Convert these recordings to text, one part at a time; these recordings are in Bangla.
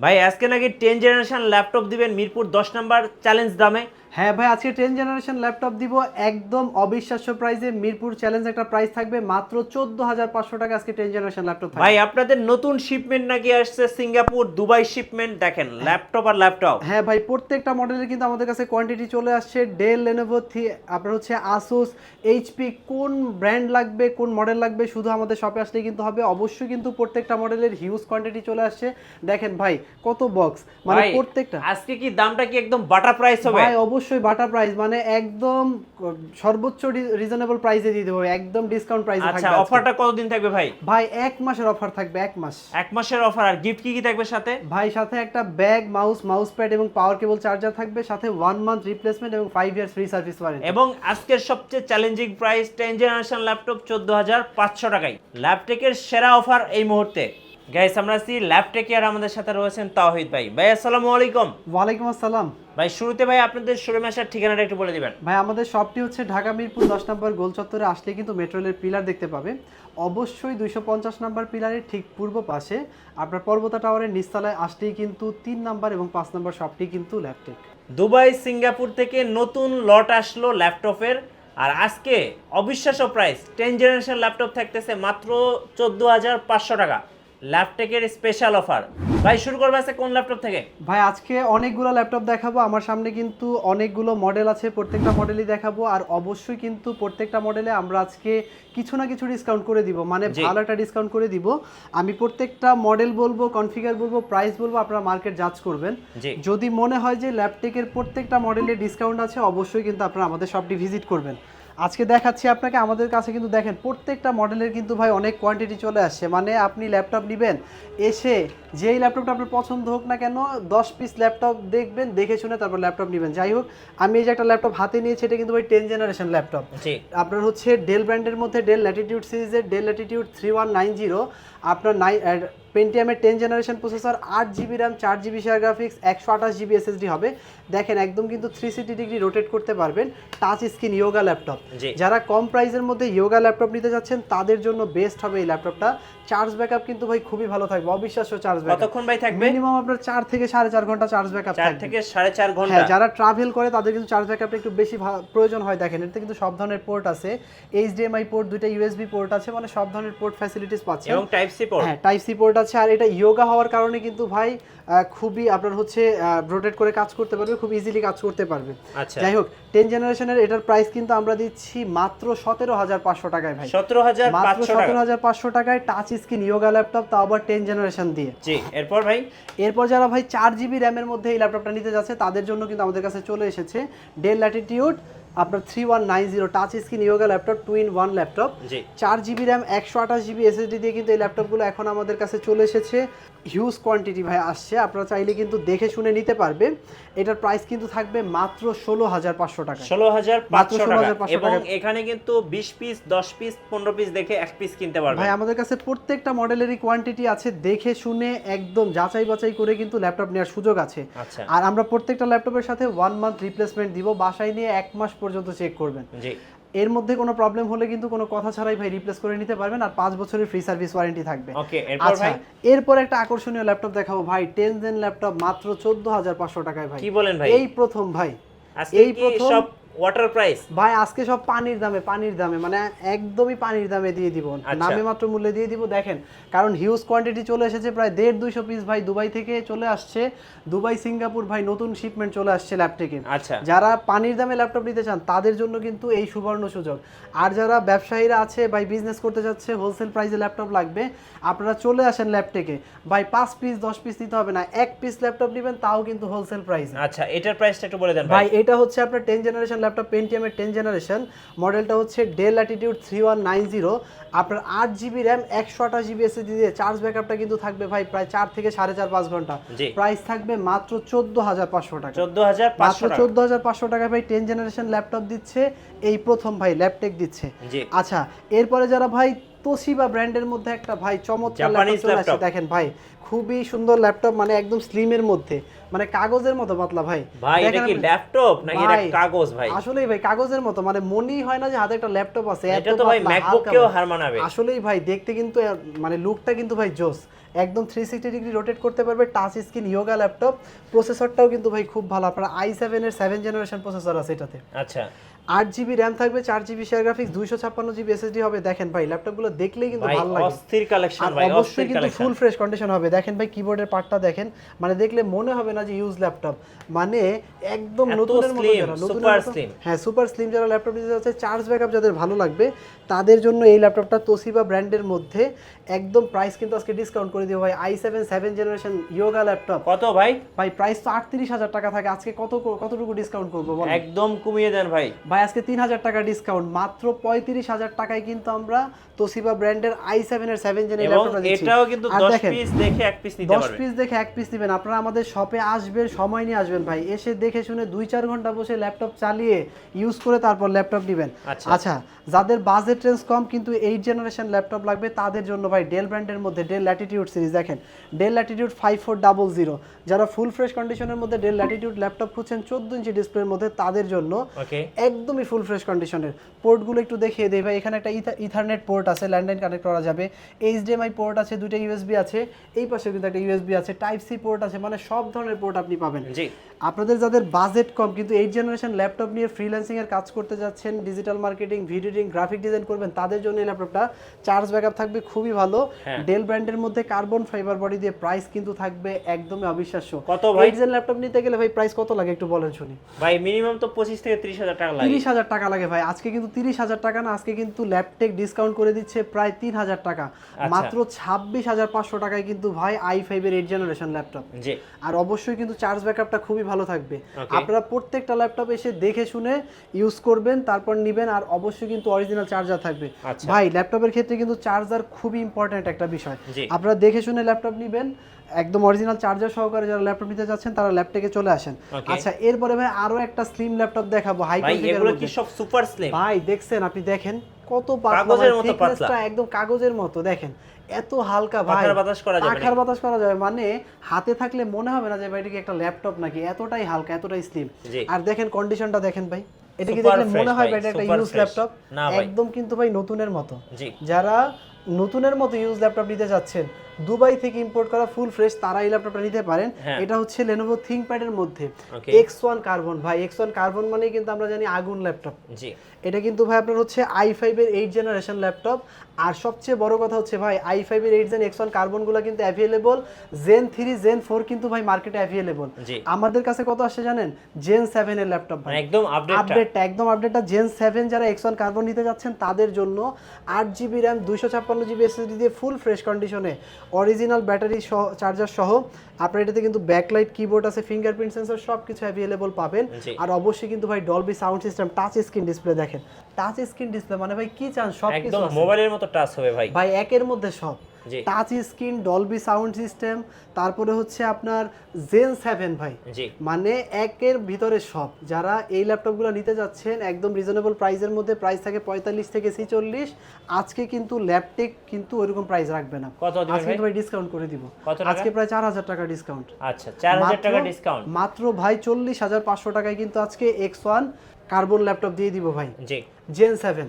ভাই আজকে নাকি 10 জেনারেশন ল্যাপটপ দিবেন মিরপুর 10 নাম্বার চ্যালেঞ্জ দামে। হ্যাঁ ভাই, আজকে 10 জেনারেশন ল্যাপটপ দিব একদম অবিশ্বাস্য প্রাইসে। মিরপুর চ্যালেঞ্জ একটা প্রাইস থাকবে মাত্র 14,500 টাকা। আজকে 10 জেনারেশন ল্যাপটপ থাকবে। ভাই আপনাদের নতুন শিপমেন্ট নাকি আসছে, সিঙ্গাপুর দুবাই শিপমেন্ট, দেখেন ল্যাপটপ আর ল্যাপটপ। হ্যাঁ ভাই, প্রত্যেকটা মডেলের কিন্তু আমাদের কাছে কোয়ান্টিটি চলে আসছে। ডেল, লেনোভো, আপনার হচ্ছে আসুস, এইচপি, কোন ব্র্যান্ড লাগবে, কোন মডেল লাগবে শুধু আমাদের শপে আসলেই কিন্তু হবে। অবশ্যই কিন্তু প্রত্যেকটা মডেলের হিউজ কোয়ান্টিটি চলে আসছে। দেখেন ভাই কত বক্স, মানে প্রত্যেকটা। আজকে কি দামটা কি একদম বাটা প্রাইস হবে? ভাই অবশ্যই বাটা প্রাইস, মানে একদম সর্বোচ্চ রিজনেবল প্রাইসে দিয়ে দেবো, একদম ডিসকাউন্ট প্রাইসে থাকবে। আচ্ছা, অফারটা কতদিন থাকবে ভাই? ভাই 1 মাসের অফার থাকবে, 1 মাস। 1 মাসের অফার। আর গিফট কি কি থাকবে সাথে? ভাই সাথে একটা ব্যাগ, মাউস প্যাড এবং পাওয়ার কেবল চার্জার থাকবে, সাথে 1 মান্থ রিপ্লেসমেন্ট এবং 5 ইয়ার্স ফ্রি সার্ভিস ওয়ারেন্টি। এবং আজকের সবচেয়ে চ্যালেঞ্জিং প্রাইস 10 জেনারেশন ল্যাপটপ 14,500 টাকায়। ল্যাপটেকের সেরা অফার এই মুহূর্তে। গাইস আমরা আছি ল্যাপটেকে, আর আমাদের সাথে রয়েছেন তাওহিদ ভাই। ভাই আসসালামু আলাইকুম। ওয়ালাইকুম আসসালাম। ভাই শুরুতে ভাই আপনাদের শোরুমে আসার ঠিকানাটা একটু বলে দিবেন। ভাই আমাদের শপটি হচ্ছে ঢাকা মিরপুর 10 নম্বর গোল চত্বরে আসলে কিন্তু মেট্রো রেলের পিলার দেখতে পাবে। অবশ্যই 250 নম্বর পিলারের ঠিক পূর্ব পাশে আপনার পর্বতা টাওয়ারের নিচতলায় আসলেই কিন্তু 3 নম্বর এবং 5 নম্বর শপটি কিন্তু ল্যাপটেক। দুবাই সিঙ্গাপুর থেকে নতুন লট আসলো ল্যাপটপের, আর আজকে অবিশ্বাস্য প্রাইস 10 জেনারেশন ল্যাপটপ থাকতেছে মাত্র 14,500 টাকা। ল্যাপটেকের স্পেশাল অফার। ভাই শুরু করবে আছে কোন ল্যাপটপ থেকে? ভাই আজকে অনেকগুলো ল্যাপটপ দেখাবো, আমার সামনে কিন্তু অনেকগুলো মডেল আছে, প্রত্যেকটা মডেলই দেখাবো। আর অবশ্যই কিন্তু প্রত্যেকটা মডেলে আমরা আজকে কিছু না কিছু ডিসকাউন্ট করে দিব, মানে ভালো একটা ডিসকাউন্ট করে দিব। আমি প্রত্যেকটা মডেল বলবো, কনফিগার বলবো, প্রাইস বলবো, আপনারা মার্কেট জাজ করবেন। যদি মনে হয় যে ল্যাপটেকের প্রত্যেকটা মডেলে ডিসকাউন্ট আছে, অবশ্যই কিন্তু আপনারা আমাদের শপটি ভিজিট করবেন। আজকে দেখাচ্ছি আপনাকে, আমাদের কাছে কিন্তু দেখেন প্রত্যেকটা মডেলের কিন্তু ভাই অনেক কোয়ান্টিটি চলে আসছে। মানে আপনি ল্যাপটপ নেবেন, এসে যেই ল্যাপটপটা আপনার পছন্দ হোক না কেন 10 পিস ল্যাপটপ দেখবেন, দেখে শুনে তারপর ল্যাপটপ নেবেন। যাই হোক, আমি এই যে একটা ল্যাপটপ হাতে নিয়েছি, এটা কিন্তু ভাই 10 জেনারেশন ল্যাপটপ। আপনার হচ্ছে ডেল ব্র্যান্ডের মধ্যে ডেল ল্যাটিটিউড সিরিজের ডেল ল্যাটিটিউড 3190, আপনার পেন্টিয়ামের 10 generation processor, 8 GB RAM, 4 GB share graphics, 128 GB SSD হবে। দেখেন একদম কিন্তু 360 ডিগ্রি রোটেট করতে পারবেন। Touch screen yoga laptop. যারা কম প্রাইসের মধ্যে ইয়োগা ল্যাপটপ নিতে যাচ্ছেন তাদের জন্য বেস্ট হবে এই ল্যাপটপটা। চার্জ ব্যাকআপ কিন্তু ভাই খুবই ভালো থাকবে, অবিশ্বাস্য চার্জ ব্যাকআপ। কতক্ষণ ভাই থাকবে? মিনিমাম আপনার 4 থেকে 4.5 ঘন্টা চার্জ ব্যাকআপ থাকবে। 4 থেকে 4.5 ঘন্টা। হ্যাঁ, যারা ট্রাভেল করে তাদের কিন্তু চার্জ ব্যাকআপটা একটু বেশি প্রয়োজন হয়। দেখেন এতে কিন্তু সব ধরনের পোর্ট আছে, এইচডিএমআই পোর্ট, দুইটা ইউএসবি পোর্ট আছে, মানে সব ধরনের পোর্ট ফ্যাসিলিটিস পাচ্ছে এবং টাইপ সি পোর্ট। হ্যাঁ, টাইপ সি পোর্ট আছে। আর এটা ইয়োগা হওয়ার কারণে কিন্তু ভাই খুবই আপনার হচ্ছে রোটেট করে কাজ করতে পারবে, খুব ইজিলি কাজ করতে পারবে। আচ্ছা, যাই হোক, 10 জেনারেশনের এটার প্রাইস কিন্তু আমরা দিচ্ছি মাত্র 17,500 টাকায় ভাই। 17,500 টাকায় টাচ স্ক্রিন ইয়োগা ল্যাপটপ, তাও আবার 10 জেনারেশন দিয়ে। জি, এরপর ভাই? এরপর যারা ভাই 4 জিবি র্যামের মধ্যে এই ল্যাপটপটা নিতে যাচ্ছে তাদের জন্য কিন্তু আমাদের কাছে চলে এসেছে ডেল ল্যাটিটিউড আপনার 3190 touch screen yoga laptop, 2-in-1 laptop. 4 GB RAM, 128 GB SSD দিয়ে কিন্তু এই ল্যাপটপগুলো এখন আমাদের কাছে চলে এসেছে। হিউজ কোয়ান্টিটি ভাই আসছে, আপনারা চাইলে কিন্তু দেখে শুনে নিতে পারবে। এটার প্রাইস কিন্তু থাকবে মাত্র 16,500 টাকা। 16,500 টাকা। এবং এখানে কিন্তু 20 পিস, 10 পিস, 15 পিস দেখে এক পিস কিনতে পারবেন। ভাই আমাদের কাছে প্রত্যেকটা মডেলেরই কোয়ান্টিটি আছে, দেখে শুনে একদম যাচাই বাছাই করে কিন্তু ল্যাপটপ নেওয়ার সুযোগ আছে। আর আমরা প্রত্যেকটা ল্যাপটপের সাথে 1 মান্থ রিপ্লেসমেন্ট দিব, বাসায় নিয়ে 1 মাস পর্যন্ত চেক করবেন। এর মধ্যে কোনো প্রবলেম হলে কিন্তু কোনো কথা ছাড়াই ভাই রিপ্লেস করে নিতে পারবেন। আর 5 বছরের ফ্রি সার্ভিস ওয়ারেন্টি থাকবে। আচ্ছা, এরপর একটা আকর্ষণীয় ল্যাপটপ দেখাবো ভাই, 10 জেন ল্যাপটপ মাত্র 14,500 টাকায় ভাই। কি বলেন ভাই? এই প্রথম ভাই, এই প্রথম সব ওয়াটার প্রাইস ভাই, আজকে সব পানির দামে, মানে একদমই পানির দামে দিয়ে দিব, নামে মাত্র মূল্যে দিয়ে দিব। দেখেন কারণ হিউজ কোয়ান্টিটি চলে এসেছে, প্রায় 150-200 পিস ভাই দুবাই থেকে চলে আসছে। দুবাই সিঙ্গাপুর ভাই নতুন শিপমেন্ট চলে আসছে ল্যাপটপে। আচ্ছা, যারা পানির দামে ল্যাপটপ নিতে চান তাদের জন্য কিন্তু এই সুবর্ণ সুযোগ। আর যারা ব্যবসায়ীরা আছে ভাই, বিজনেস করতে যাচ্ছে, হোলসেল প্রাইসে ল্যাপটপ লাগবে, আপনারা চলে আসেন ল্যাপটপে ভাই। 5 পিস 10 পিস নিতে হবে না, 1 পিস ল্যাপটপ নেবেন তাও কিন্তু হোলসেল প্রাইস। আচ্ছা, এটার প্রাইসটা একটু বলে দেন ভাই। এটা হচ্ছে আপনার 10 জেনারেশন ল্যাপটপ, পেন্টিয়ামের 10 জেনারেশন, মডেলটা হচ্ছে ডেল ল্যাটিটিউড 3190, আপনার 8 জিবি র্যাম, 128 জিবি এসএসডি দিয়ে। চার্জ ব্যাকআপটা কিন্তু থাকবে ভাই প্রায় 4 থেকে 4.5 ঘন্টা। প্রাইস থাকবে মাত্র 14,500 টাকা। 14,500 টাকা ভাই 10 জেনারেশন ল্যাপটপ দিচ্ছে এই প্রথম ভাই, ল্যাপটেক দিচ্ছে। আচ্ছা, এরপরে যারা ভাই তোশিবা ব্র্যান্ডের মধ্যে একটা ভাই চমৎকার ল্যাপটপ চলে আসছে, দেখেন ভাই খুবই সুন্দর ল্যাপটপ, মানে একদম স্লিমের মধ্যে, মানে কাগজের মতো পাতলা ভাই। ভাই এটা কি ল্যাপটপ নাকি এটা ভাই, কাগজ ভাই? আসলেই ভাই কাগজের মতো, মানে মনেই হয় না যে হাতে একটা ল্যাপটপ আছে, এত এটা তো ভাই পাতলা, ম্যাকবুক হালকা কেও ভাই। হার মানাবে। আসলেই ভাই দেখতে কিন্তু মানে লুকটা কিন্তু ভাই জোস, একদম 360 ডিগ্রি রোটেট করতে পারবে, টাচ স্ক্রিন ইয়োগা ল্যাপটপ। প্রসেসরটাও কিন্তু ভাই খুব ভালো, আপনার i7 এর 7 জেনারেশন প্রসেসর আছে এটাতে। আচ্ছা 8GB র্যাম থাকবে, 4GB share graphics, 256GB SSD হবে। দেখেন ভাই ল্যাপটপগুলো দেখলেই কিন্তু ভাই ভালো লাগে, অস্থির কালেকশন আর ভাই, অবশ্যই অস্থির কিন্তু কালেকশন। ফুল ফ্রেশ কন্ডিশন হবে। দেখেন ভাই কিবোর্ডের পার্টটা দেখেন, মানে দেখলে মনে হবে না যে ইউজ ল্যাপটপ, মানে একদম এত নতুনের মতো slim, যারা নতুনের super মতো, slim। হ্যাঁ সুপার স্লিম যারা ল্যাপটপ নিতে যাচ্ছে, চার্জ ব্যাকআপ যাদের ভালো লাগবে তাদের জন্য এই ল্যাপটপটা তোশিবা ব্র্যান্ডের মধ্যে একদম প্রাইস কিন্তু আজকে ডিসকাউন্ট করে দিব ভাই। i7 7 জেনারেশন ইয়োগা ল্যাপটপ কত ভাই? ভাই প্রাইস তো 38,000 টাকা থাকে, আজকে কতটুকু ডিসকাউন্ট করবো বলেন? একদম কমিয়ে দেন ভাই। ভাই আজকে 3,000 টাকা ডিসকাউন্ট, মাত্র 35,000 টাকায় কিন্তু আমরা তোশিবা ব্র্যান্ডের i7 এর 7 জেন এবং ল্যাপটপটা দিচ্ছি। এটাও কিন্তু আর 10 দেখেন, পিস দেখে এক পিস নিতে 10 পারবেন। পিস দেখে এক পিস নেবেন। আপনারা আমাদের শপে আসবেন, সময় নিয়ে আসবেন ভাই, এসে দেখে শুনে 2-4 ঘন্টা বসে ল্যাপটপ চালিয়ে ইউজ করে তারপর ল্যাপটপ নেবেন। আচ্ছা যাদের বাজেট রেঞ্জ কম কিন্তু 8 জেনারেশন ল্যাপটপ লাগবে তাদের জন্য ভাই ডেল ব্র্যান্ডের মধ্যে ডেল ল্যাটিটিউড সিরিজ, দেখেন ডেল ল্যাটিটিউড 5400, যারা ফুল ফ্রেশ কন্ডিশনের মধ্যে ডেল ল্যাটিটিউড ল্যাপটপ খুঁজছেন 14 ইঞ্চি ডিসপ্লের মধ্যে তাদের জন্য একদমই ফুল ফ্রেশ কন্ডিশনের। পোর্টগুলো একটু দেখিয়ে দেই ভাই, এখানে একটা ইথারনেট পোর্ট আছে, ল্যান্ডলাইন কানেক্ট করা যাবে, এইচডিএমআই পোর্ট আছে, দুটো ইউএসবি আছে, এই পাশে কিন্তু একটা ইউএসবি আছে, টাইপ সি পোর্ট আছে, মানে সব ধরনের পোর্ট আপনি পাবেন। জি আপনাদের যাদের বাজেট কম কিন্তু 8 জেনারেশন ল্যাপটপ নিয়ে ফ্রিল্যান্সিং এর কাজ করতে যাচ্ছেন, digital marketing, video editing, graphic design করবেন, তাদের জন্য এই ল্যাপটপটা চার্জ ব্যাকআপ থাকবে খুবই ভালো। ডেল ব্র্যান্ডের মধ্যে কার্বন ফাইবার বডি দিয়ে, প্রাইস কিন্তু থাকবে একদমই অবিশ্বাস্য। কত ভাই? 8 জেন ল্যাপটপ নিতে গেলে ভাই প্রাইস কত লাগে একটু বলেন শুনি। ভাই মিনিমাম তো 25 থেকে 30,000 টাকা লাগে। 30,000 টাকা লাগে ভাই। আজকে কিন্তু 30,000 টাকা না, আজকে কিন্তু ল্যাপটেক ডিসকাউন্ট করে দিচ্ছে প্রায় 3,000 টাকা, মাত্র 26,500 টাকায় কিন্তু ভাই i5 এর 8 জেনারেশন ল্যাপটপ। জি আর অবশ্যই কিন্তু চার্জ ব্যাকআপটা খুবই ভালো থাকবে। আপনারা প্রত্যেকটা ল্যাপটপ এসে দেখে শুনে ইউজ করবেন, তারপর নেবেন, আর অবশ্যই কিন্তু অরিজিনাল চার্জার থাকবে। ভাই ল্যাপটপের ক্ষেত্রে কিন্তু চার্জার খুবই ইম্পর্টেন্ট একটা বিষয়, আপনারা দেখে শুনে ল্যাপটপ নেবেন, একদম অরিজিনাল চার্জার সহকারে যারা ল্যাপটপ নিতে যাচ্ছেন তারা ল্যাপটপে চলে আসেন। আচ্ছা এরপরে ভাই আরো একটা স্লিম ল্যাপটপ দেখাবো, হাই কনফিগারের এগুলো মধ্যে। কি সব সুপার স্লিম? ভাই দেখছেন, আপনি দেখেন কত পাতলা, কাগজের মতো পাতলা, thickness-টা একদম কাগজের মতো, দেখেন এত হালকা ভাই, পাখার বাতাস করা যাবে, পাখার বাতাস করা যাবে, মানে হাতে থাকলে মনে হবে না যে ভাই এটা কি একটা ল্যাপটপ নাকি, এতটাই হালকা এতটাই স্লিম। আর দেখেন কন্ডিশনটা দেখেন ভাই, এটা কি দেখলে মনে হয় ভাই এটা একটা ইউজ ল্যাপটপ? একদম কিন্তু ভাই নতুনের মতো। যারা নতুনের মতো ইউজ ল্যাপটপ নিতে যাচ্ছেন, দুবাই থেকে ইম্পোর্ট করা ফুল ফ্রেশ, তারা এই ল্যাপটপটা নিতে পারেন। এটা হচ্ছে Lenovo ThinkPad এর মধ্যে X1 কার্বন। ভাই X1 কার্বন মানে কিন্তু আমরা জানি আগুন ল্যাপটপ। জি এটা কিন্তু ভাই আপনার হচ্ছে i5 এর 8 জেনারেশন ল্যাপটপ। আর সবচেয়ে বড় কথা হচ্ছে ভাই i5 এর 8 জেন X1 কার্বনগুলো কিন্তু অ্যাভেলেবল, জেন 3 জেন 4 কিন্তু ভাই মার্কেটে অ্যাভেলেবল। আমাদের কাছে কত আসছে জানেন? জেন 7 এর ল্যাপটপ ভাই, একদম একদম আপডেটটা জেন 7 যারা X1 কার্বন নিতে যাচ্ছেন তাদের জন্য 8GB RAM 256GB SSD দিয়ে ফুল ফ্রেশ কন্ডিশনে, অরিজিনাল ব্যাটারি সহ চার্জার সহ আপনার এটাতে কিন্তু ব্যাকলাইট, কিবোর্ড আছে, ফিঙ্গারপ্রিন্ট সেন্সর সবকিছু অ্যাভেলেবল পাবেন। আর অবশ্যই কিন্তু ভাই Dolby sound system, touch screen display, দেখেন টাচ স্ক্রিন ডিসপ্লে মানে ভাই কি চান সবকিছু আছে, একদম মোবাইলের মতো টাচ হবে ভাই, ভাই একের মধ্যে সব, touch screen, Dolby sound system, তারপরে হচ্ছে আপনার জেন 7 ভাই, মানে একের ভিতরে সব। যারা এই ল্যাপটপগুলো নিতে যাচ্ছেন একদম রিজনেবল প্রাইসের মধ্যে, প্রাইস থাকে 45 থেকে 46, আজকে কিন্তু ল্যাপটেক কিন্তু ওইরকম প্রাইস রাখবে না, আজকে ভাই ডিসকাউন্ট করে দিব, আজকে প্রায় 4,000 টাকা ডিসকাউন্ট। আচ্ছা 4,000 টাকা ডিসকাউন্ট মাত্র ভাই 40,500 টাকায় কিন্তু আজকে X1 কার্বন ল্যাপটপ দিয়ে দিব ভাই। জি জেন 7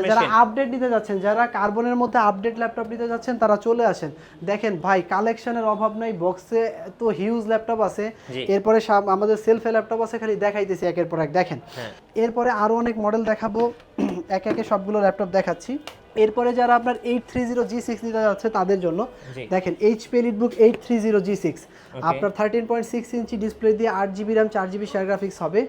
যারা আপডেট নিতে যাচ্ছেন, যারা কার্বনের মধ্যে আপডেট ল্যাপটপ নিতে যাচ্ছেন তারা চলে আসেন। দেখেন ভাই কালেকশনের অভাব নাই, বক্সে তো হিউজ ল্যাপটপ আছে, এরপরে আমাদের সেলফে ল্যাপটপ আছে, খালি দেখাইতেছি একের পর এক। দেখেন এরপরে আরো অনেক মডেল দেখাবো, একে একে সবগুলো ল্যাপটপ দেখাচ্ছি। এরপরে যারা আপনার 830G6 নিতে যাচ্ছে তাদের জন্য দেখেন HP EliteBook 830G6 আপনার 13.6 ইঞ্চি ডিসপ্লে দিয়ে 8GB RAM 4GB share graphics হবে,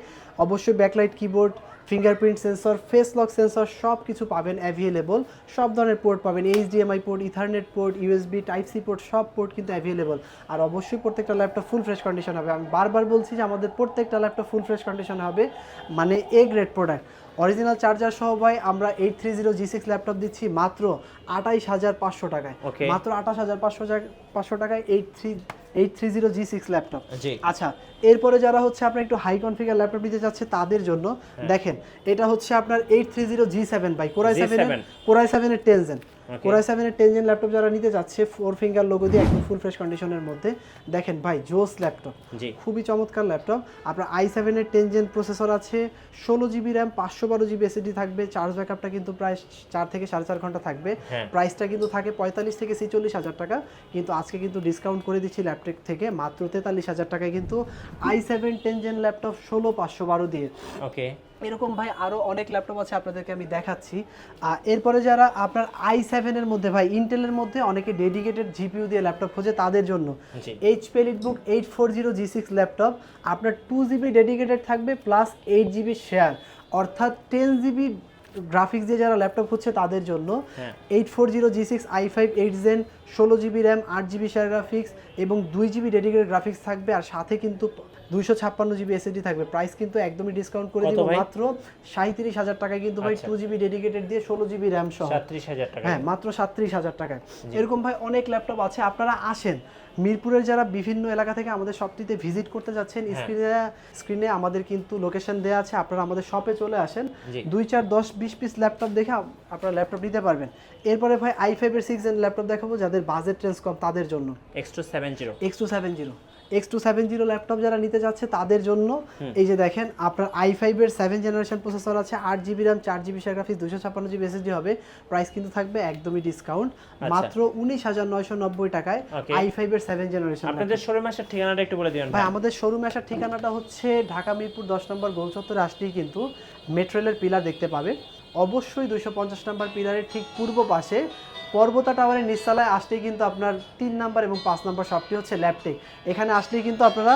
অবশ্যই backlight, keyboard, fingerprint sensor, face lock sensor সব কিছু পাবেন অ্যাভেলেবল, সব ধরনের পোর্ট পাবেন, HDMI port, ethernet port, USB, type C port, সব পোর্ট কিন্তু অ্যাভেলেবল। আর অবশ্যই প্রত্যেকটা ল্যাপটপ ফুল ফ্রেশ কন্ডিশন হবে, আমি বারবার বলছি যে আমাদের প্রত্যেকটা ল্যাপটপ ফুল ফ্রেশ কন্ডিশন হবে, মানে A grade product. Original charger সহ ভাই আমরা 830G6 ল্যাপটপ দিচ্ছি মাত্র 28,500 টাকায়, মাত্র 28,500 টাকায় 830G6 ল্যাপটপ। আচ্ছা এরপরে যারা হচ্ছে আপনার একটু হাই কনফিগার ল্যাপটপ নিতে যাচ্ছে তাদের জন্য দেখেন এটা হচ্ছে আপনার 830G7 ভাই, কোরাই 7 এর 10 জেন, Okay. Core i7 এর 10 জেন ল্যাপটপ যারা নিতে যাচ্ছে 4 ফিঙ্গার লোগো দিয়ে একদম ফুল ফ্রেশ কন্ডিশনের মধ্যে দেখেন ভাই জোস ল্যাপটপ, জি খুবই চমৎকার ল্যাপটপ। আপনার i7 এর 10 জেন প্রসেসর আছে, 16GB র্যাম, 512GB এসএসডি থাকবে, চার্জ ব্যাকআপটা কিন্তু প্রায় 4 থেকে 4.5 ঘন্টা থাকবে। হ্যাঁ। প্রাইসটা কিন্তু থাকে 45 থেকে 46 হাজার টাকা, কিন্তু আজকে কিন্তু ডিসকাউন্ট করে দিচ্ছি ল্যাপটপ থেকে মাত্র 43 হাজার টাকায় কিন্তু i7 10 জেন ল্যাপটপ 16512 দিয়ে। ওকে এরকম ভাই আরো অনেক ল্যাপটপ আছে আপনাদেরকে আমি দেখাচ্ছি। এরপরে যারা আপনার i7 এর মধ্যে ভাই ইন্টেলের মধ্যে অনেকে ডেডিকেটেড জিপিইউ দিয়ে ল্যাপটপ খোঁজে তাদের জন্য জি HP EliteBook 840 G6 ল্যাপটপ আপনার 2GB ডেডিকেটেড থাকবে প্লাস 8GB শেয়ার, অর্থাৎ 10GB গ্রাফিক্স দিয়ে যারা ল্যাপটপ হচ্ছে তাদের জন্য হ্যাঁ 840 G6 i5 8 Zen 16GB RAM 8GB share graphics এবং 2GB ডেডিকেটেড গ্রাফিক্স থাকবে, আর সাথে কিন্তু 256GB এসএসডি থাকবে। প্রাইস কিন্তু একদমই ডিসকাউন্ট করে কত দিব ভাই? মাত্র 37 হাজার টাকায় কিন্তু ভাই আচ্ছা। 2GB ডেডিকেটেড দিয়ে 16GB র্যাম সহ 37,000 টাকা হ্যাঁ মাত্র 37 হাজার টাকায়। এরকম ভাই অনেক ল্যাপটপ আছে, আপনারা আসেন মিরপুরের যারা বিভিন্ন এলাকা থেকে আমাদের শপটিতে ভিজিট করতে যাচ্ছেন স্ক্রিনে আমাদের কিন্তু লোকেশন দেওয়া আছে, আপনারা আমাদের শপে চলে আসেন, জি 2 4 10 20 পিস ল্যাপটপ দেখে আপনারা ল্যাপটপ নিতে পারবেন। এরপরে ভাই i5 এর 6 জেন ল্যাপটপ দেখাবো যাদের বাজেট রেঞ্জ কম তাদের জন্য। X270 ল্যাপটপ যারা নিতে যাচ্ছে তাদের জন্য এই যে দেখেন আপনার i5 এর 7 জেনারেশন প্রসেসর আছে, 8GB RAM 4GB share graphics 256GB SSD হবে। প্রাইস কিন্তু থাকবে একদমই ডিসকাউন্ট মাত্র 19,990 টাকায় Okay. i5 এর 7 জেনারেশন। আপনাদের শোরুমে আসার ঠিকানাটা একটু বলে দিবেন ভাই আমাদের শোরুমে আসার ঠিকানাটা হচ্ছে ঢাকা মিরপুর 10 নম্বর গোল চত্বরে আসলেই কিন্তু মেট্রো রেলের পিলার দেখতে পাবে। অবশ্যই 250 নম্বর পিলারের ঠিক পূর্ব পাশে পর্বতা টাওয়ারের নিচতলায় আসলেই কিন্তু আপনার 3 নাম্বার এবং 5 নাম্বার শপটি হচ্ছে ল্যাপটেক। এখানে আসলেই কিন্তু আপনারা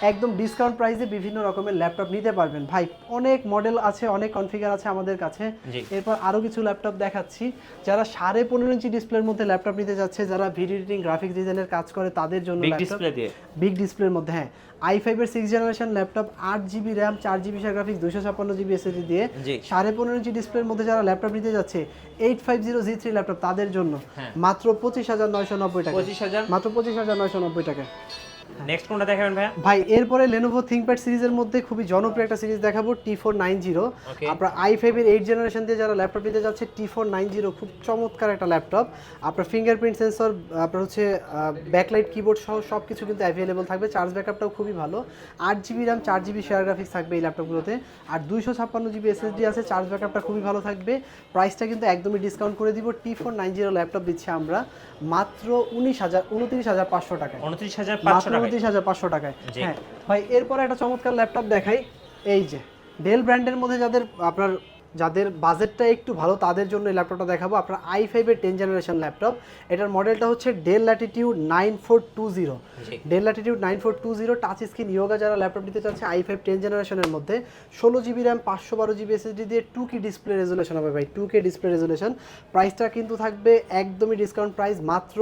একদম ডিসকাউন্ট প্রাইসে বিভিন্ন রকমের ল্যাপটপ নিতে পারবেন। ভাই অনেক মডেল আছে, অনেক কনফিগার আছে আমাদের কাছে। জি। এরপর আরও কিছু ল্যাপটপ দেখাচ্ছি যারা 15.5 ইঞ্চি ডিসপ্লের মধ্যে ল্যাপটপ নিতে যাচ্ছে, যারা ভিডিও এডিটিং গ্রাফিক্স ডিজাইনের কাজ করে তাদের জন্য বিগ ল্যাপটপ ডিসপ্লে দিয়ে বিগ ডিসপ্লের মধ্যে হ্যাঁ i5 এর 6 generation laptop 8GB RAM 4GB share graphics 256GB SSD দিয়ে জি 15.5 ইঞ্চি ডিসপ্লের মধ্যে যারা ল্যাপটপ নিতে যাচ্ছে 850 G3 ল্যাপটপ তাদের জন্য হ্যাঁ। মাত্র 25,990 টাকা, 25,000 মাত্র 25,990 টাকা। নেক্সট কোনটা দেখাবেন ভাইয়া? ভাই এরপরে Lenovo ThinkPad সিরিজের মধ্যে খুবই জনপ্রিয় একটা সিরিজ দেখাবো T490। Okay. আপনার i5 এর 8 জেনারেশন দিয়ে যারা ল্যাপটপ নিতে যাচ্ছে T490 খুব চমৎকার একটা ল্যাপটপ। আপনার ফিঙ্গারপ্রিন্ট সেন্সর, আপনার হচ্ছে ব্যাকলাইট কিবোর্ড সহ সব কিছু কিন্তু অ্যাভেলেবল থাকবে। চার্জ ব্যাকআপটাও খুবই ভালো, 8GB RAM 4GB share graphics থাকবে এই ল্যাপটপগুলোতে, আর 256GB এসএসডি আছে, চার্জ ব্যাকআপটা খুবই ভালো থাকবে। প্রাইসটা কিন্তু একদমই ডিসকাউন্ট করে দিব। T490 ল্যাপটপ দিচ্ছি আমরা মাত্র 29,500 টাকায়, 29,500 টাকা 29,500 টাকায়। জি। হ্যাঁ ভাই এরপরে একটা চমৎকার ল্যাপটপ দেখাই, এই যে ডেল ব্র্যান্ডের মধ্যে যাদের বাজেটটা একটু ভালো তাদের জন্য এই ল্যাপটপটা দেখাবো। আপনার i5 এর 10 জেনারেশন ল্যাপটপ, এটার মডেলটা হচ্ছে ডেল ল্যাটিটিউড 9420। জি Dell Latitude 9420 touch screen yoga যারা ল্যাপটপ নিতে চাচ্ছে i5 10 জেনারেশনের মধ্যে 16GB র্যাম 512GB এসএসডি দিয়ে 2K ডিসপ্লে রেজোলিউশন হবে ভাই, 2K ডিসপ্লে রেজোলিউশন। প্রাইসটা কিন্তু থাকবে একদমই ডিসকাউন্ট প্রাইস মাত্র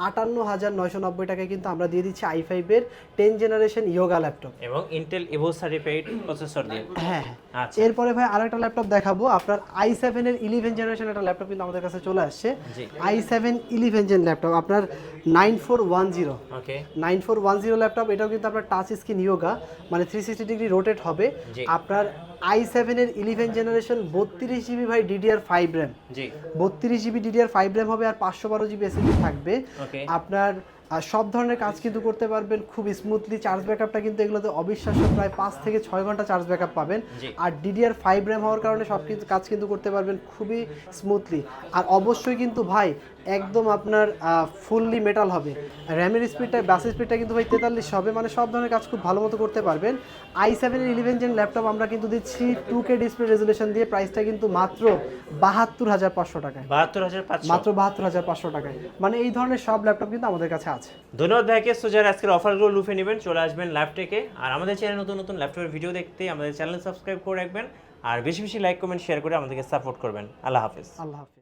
58,990 টাকায় কিন্তু আমরা দিয়ে দিচ্ছি i5 এর 10 জেনারেশন ইয়োগা ল্যাপটপ এবং ইন্টেল ইভো সার্টিফাইড প্রসেসর দিয়ে। হ্যাঁ। আচ্ছা এরপরে ভাই আরেকটা ল্যাপটপ দেখাবো আপনার i7 এর 11 জেনারেশন একটা ল্যাপটপ কিন্তু আমাদের কাছে চলে আসছে। জি i7 11 জেন ল্যাপটপ আপনার 9410 ওকে 9410 ল্যাপটপ, এটাও কিন্তু আপনার টাচ স্ক্রিন ইয়োগা মানে 360 ডিগ্রি রোটেট হবে। জি। আপনার i7 এর 11 জেনারেশন 32GB ভাই DDR5 RAM, জি 32GB DDR5 RAM হবে, আর 512GB এসএসডি থাকবে। ওকে আপনার সব ধরনের কাজ কিন্তু করতে পারবেন খুব স্মুথলি। চার্জ ব্যাকআপটা কিন্তু এগুলোতে অবিশ্বাস্য, প্রায় 5 থেকে 6 ঘন্টা চার্জ ব্যাকআপ পাবেন। জি। আর DDR5 RAM হওয়ার কারণে সব কিছু কাজ কিন্তু করতে পারবেন খুবই স্মুথলি। আর অবশ্যই কিন্তু ভাই একদম আপনার ফুললি মেটাল হবে। র্যামের স্পিডটা বাস স্পিডটা কিন্তু ভাই 43 হবে, মানে সব ধরনের কাজ খুব ভালো মতো করতে পারবেন। i7 এর 11 জেন ল্যাপটপ আমরা কিন্তু দিচ্ছি 2K ডিসপ্লে রেজোলিউশন দিয়ে, প্রাইসটা কিন্তু মাত্র 72,500 টাকায়, 72,500 মাত্র 72,500 টাকায়। মানে এই ধরনের সব ল্যাপটপ কিন্তু আমাদের কাছে আছে। ধন্যবাদ ভাইকে। সো যারা আজকের অফারগুলো লুফে নেবেন চলে আসবেন ল্যাপটেকে, আর আমাদের চ্যানেলে নতুন নতুন ল্যাপটপের ভিডিও দেখতে আমাদের চ্যানেল সাবস্ক্রাইব করে রাখবেন, আর বেশি বেশি লাইক কমেন্ট শেয়ার করে আমাদেরকে সাপোর্ট করবেন। আল্লাহ হাফেজ। আল্লাহ হাফেজ।